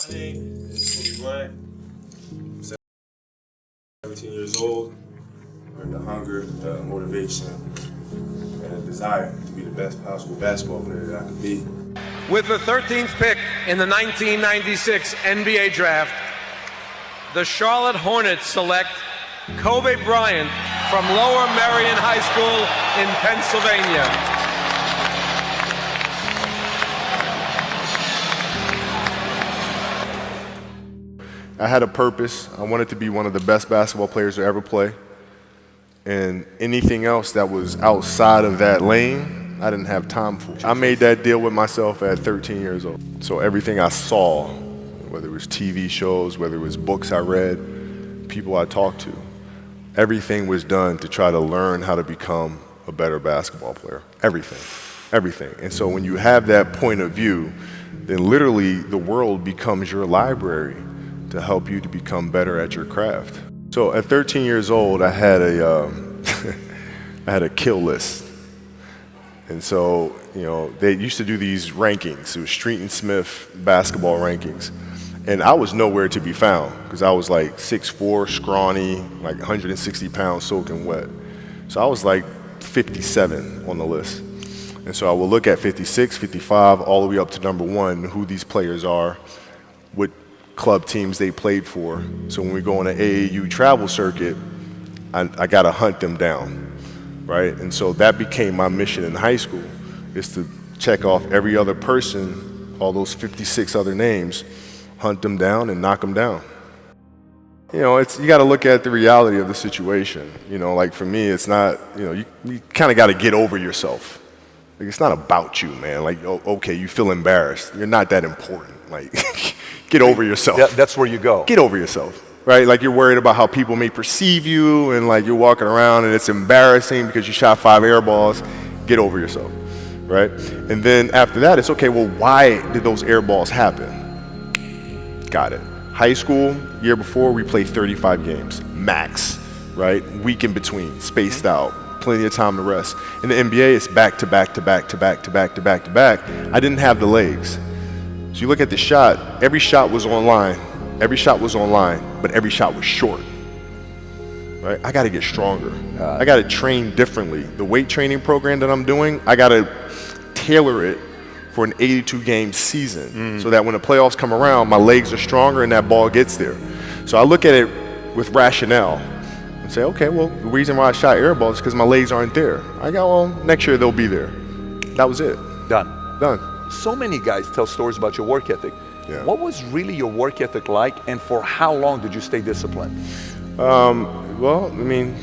My name is Bryant. I'm 17 years old. I have the hunger, the motivation, and the desire to be the best possible basketball player that I could be. With the 13th pick in the 1996 NBA Draft, the Charlotte Hornets select Kobe Bryant from Lower Merion High School in Pennsylvania. I had a purpose. I wanted to be one of the best basketball players to ever play. And anything else that was outside of that lane, I didn't have time for. I made that deal with myself at 13 years old. So everything I saw, whether it was TV shows, whether it was books I read, people I talked to, everything was done to try to learn how to become a better basketball player. Everything. And so when you have that point of view, then literally the world becomes your library to help you to become better at your craft. So at 13 years old, I had a I had a kill list. And so, they used to do these rankings. It was Street and Smith basketball rankings. And I was nowhere to be found because I was like 6'4", scrawny, like 160 pounds soaking wet. So I was like 57 on the list. And so I would look at 56, 55, all the way up to number 1, who these players are, what club teams they played for. So when we go on an AAU travel circuit, I got to hunt them down, right? And so that became my mission in high school, is to check off every other person, all those 56 other names, hunt them down and knock them down. You got to look at the reality of the situation. Like for me, it's not, you kind of got to get over yourself. Like, it's not about you, man. Like, okay, you feel embarrassed. You're not that important. Like, get over yourself. That's where you go. Get over yourself, right? Like, you're worried about how people may perceive you, and like you're walking around and it's embarrassing because you shot 5 air balls. Get over yourself, right? And then after that, it's okay, well, why did those air balls happen? Got it. High school, year before, we played 35 games, max, right? Week in between, spaced out. Plenty of time to rest. In the NBA, it's back to back to back to back to back to back to back. I didn't have the legs. So you look at the shot, every shot was online. Every shot was online, but every shot was short. Right? I got to get stronger. I got to train differently. The weight training program that I'm doing, I got to tailor it for an 82-game season so that when the playoffs come around, my legs are stronger and that ball gets there. So I look at it with rationale. And say, okay, well, the reason why I shot air balls is because my legs aren't there. I go, well, next year they'll be there. That was it. Done. So many guys tell stories about your work ethic. Yeah. What was really your work ethic like, and for how long did you stay disciplined? Well, I mean,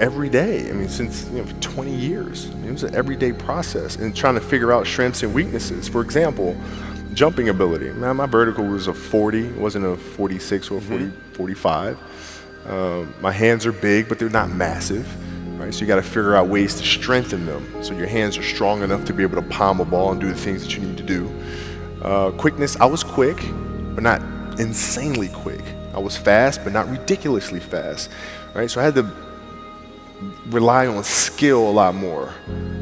every day. Since 20 years. It was an everyday process, and trying to figure out strengths and weaknesses. For example, jumping ability. Man, my vertical was a 40. It wasn't a 46 or a 45. My hands are big, but they're not massive, right? So you got to figure out ways to strengthen them so your hands are strong enough to be able to palm a ball and do the things that you need to do. Quickness, I was quick, but not insanely quick. I was fast, but not ridiculously fast, right? So I had to rely on skill a lot more.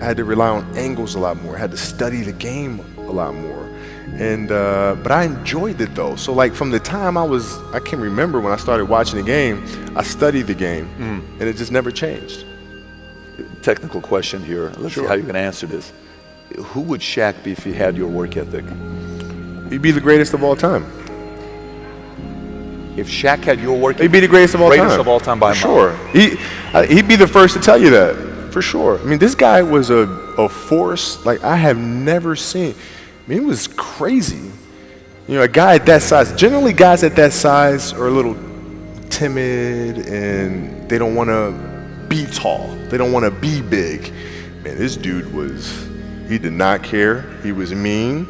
I had to rely on angles a lot more. I had to study the game a lot more. And but I enjoyed it though. So like from the time I can remember when I started watching the game, I studied the game, and it just never changed. Technical question here. Let's see how you can answer this. Who would Shaq be if he had your work ethic? He'd be the greatest of all time. If Shaq had your work ethic, he'd be the greatest of all time. Greatest of all time by a mile. Sure. He'd be the first to tell you that, for sure. This guy was a force like I have never seen. It was crazy. A guy at that size, generally guys at that size are a little timid and they don't want to be tall. They don't want to be big. Man, this dude he did not care. He was mean.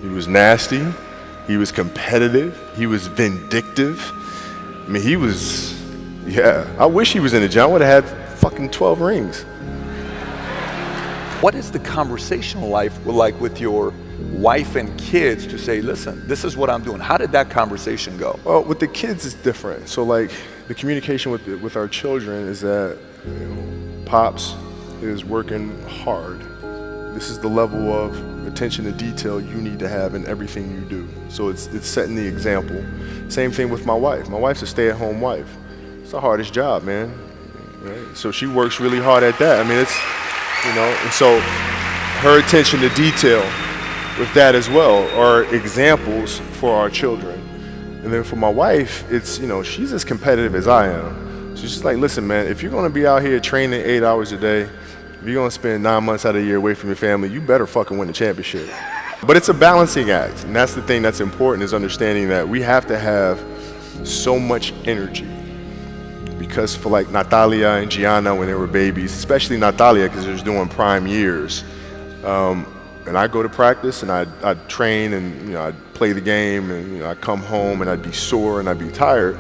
He was nasty. He was competitive. He was vindictive. I wish he was in the gym. I would have had fucking 12 rings. What is the conversational life like with your wife and kids to say, listen, this is what I'm doing? How did that conversation go? Well, with the kids, it's different. So like the communication with our children is that Pops is working hard This is the level of attention to detail you need to have in everything you do. So it's setting the example. Same thing with my wife. My wife's a stay-at-home wife. It's the hardest job, man. Right? So she works really hard at that. I mean, it's, and so her attention to detail with that as well are examples for our children. And then for my wife, it's, she's as competitive as I am. So she's like, listen, man, if you're going to be out here training 8 hours a day, if you're going to spend 9 months out of the year away from your family, you better fucking win the championship. But it's a balancing act. And that's the thing that's important, is understanding that we have to have so much energy. Because for like Natalia and Gianna when they were babies, especially Natalia because they're doing prime years, and I go to practice and I'd train and I'd play the game and I'd come home and I'd be sore and I'd be tired.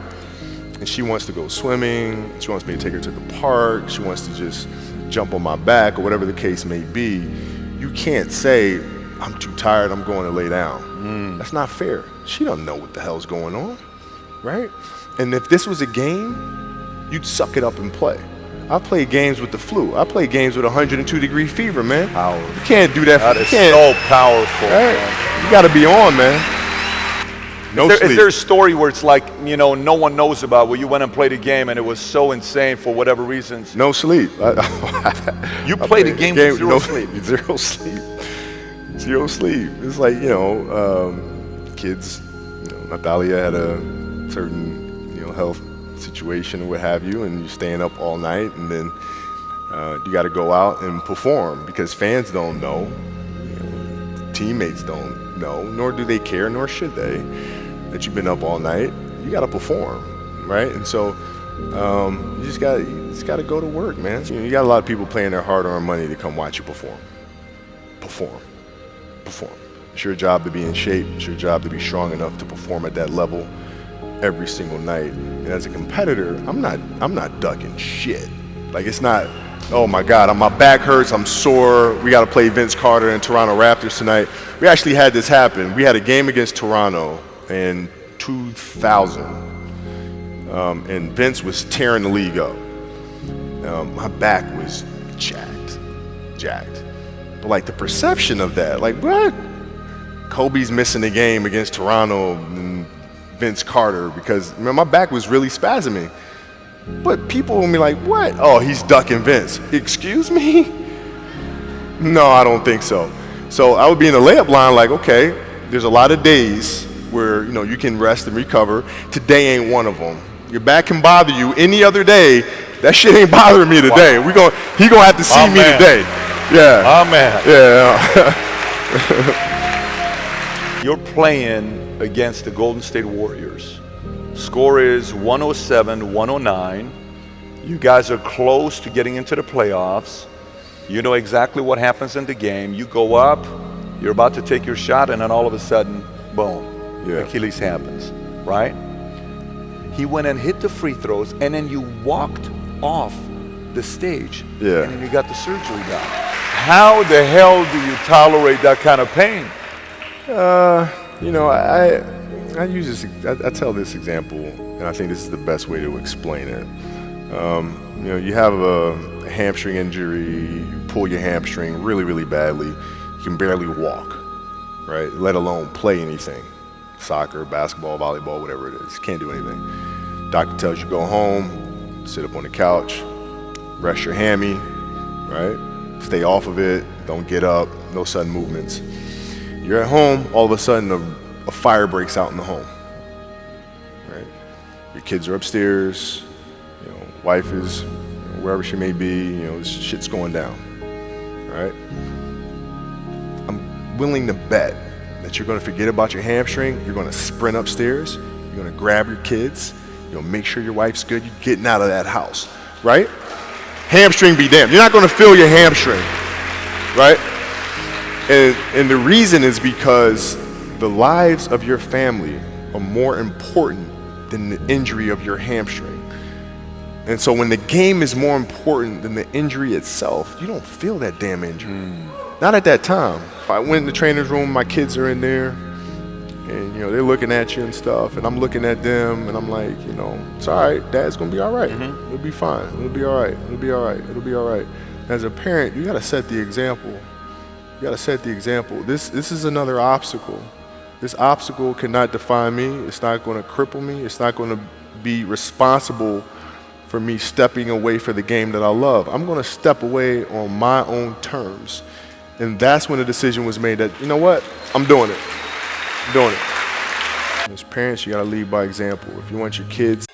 And she wants to go swimming, she wants me to take her to the park, she wants to just jump on my back or whatever the case may be. You can't say, I'm too tired, I'm going to lay down. That's not fair. She doesn't know what the hell's going on, right? And if this was a game, you'd suck it up and play. I played games with the flu. I played games with 102-degree fever, man. Powerful. You can't do that. That is so powerful. Right? Man. You got to be on, man. Is there a story where it's like, no one knows about, where you went and played a game and it was so insane for whatever reasons? No sleep. You played a game with zero sleep. Zero sleep. Zero sleep. It's like, kids, Natalia had a certain, health situation or what have you, and you're staying up all night, and then you got to go out and perform because fans don't know, teammates don't know, nor do they care, nor should they, that you've been up all night. You got to perform, right? And so you just got to go to work, man. You got a lot of people paying their hard-earned money to come watch you perform. It's your job to be in shape. It's your job to be strong enough to perform at that level every single night. And as a competitor, I'm not ducking shit. Like, it's not, oh my God, my back hurts, I'm sore, we got to play Vince Carter and Toronto Raptors tonight. We actually had this happen. We had a game against Toronto in 2000, and Vince was tearing the league up. My back was jacked. But like the perception of that, like, what? Kobe's missing the game against Toronto and Vince Carter because my back was really spasming. But people will be like, what? Oh, he's ducking Vince. Excuse me? No, I don't think so. So I would be in the layup line like, okay, there's a lot of days where you can rest and recover. Today ain't one of them. Your back can bother you any other day. That shit ain't bothering me today. Wow. He gonna have to see me today. Yeah. Amen. Yeah. You're playing against the Golden State Warriors. Score is 107-109. You guys are close to getting into the playoffs. You know exactly what happens in the game. You go up, you're about to take your shot, and then all of a sudden, boom, Achilles happens, right? He went and hit the free throws, and then you walked off the stage, and then you got the surgery done. How the hell do you tolerate that kind of pain? I use this. I tell this example, and I think this is the best way to explain it. You have a hamstring injury, you pull your hamstring really, really badly. You can barely walk, right? Let alone play anything, soccer, basketball, volleyball, whatever it is. Can't do anything. Doctor tells you go home, sit up on the couch, rest your hammy, right? Stay off of it. Don't get up. No sudden movements. You're at home, all of a sudden a fire breaks out in the home, right? Your kids are upstairs, wife is wherever she may be, shit's going down, right? I'm willing to bet that you're gonna forget about your hamstring, you're gonna sprint upstairs, you're gonna grab your kids, make sure your wife's good, you're getting out of that house, right? Hamstring be damned. You're not gonna feel your hamstring, right? And the reason is because the lives of your family are more important than the injury of your hamstring. And so when the game is more important than the injury itself, you don't feel that damn injury. Not at that time. I went in the trainer's room, my kids are in there, and they're looking at you and stuff, and I'm looking at them, and I'm like, it's all right, Dad's gonna be all right. It'll be fine. It'll be all right. It'll be all right. It'll be all right. As a parent, you gotta set the example You got to set the example. This is another obstacle. This obstacle cannot define me. It's not going to cripple me. It's not going to be responsible for me stepping away for the game that I love. I'm going to step away on my own terms. And that's when the decision was made that, you know what, I'm doing it. I'm doing it. As parents, you got to lead by example. If you want your kids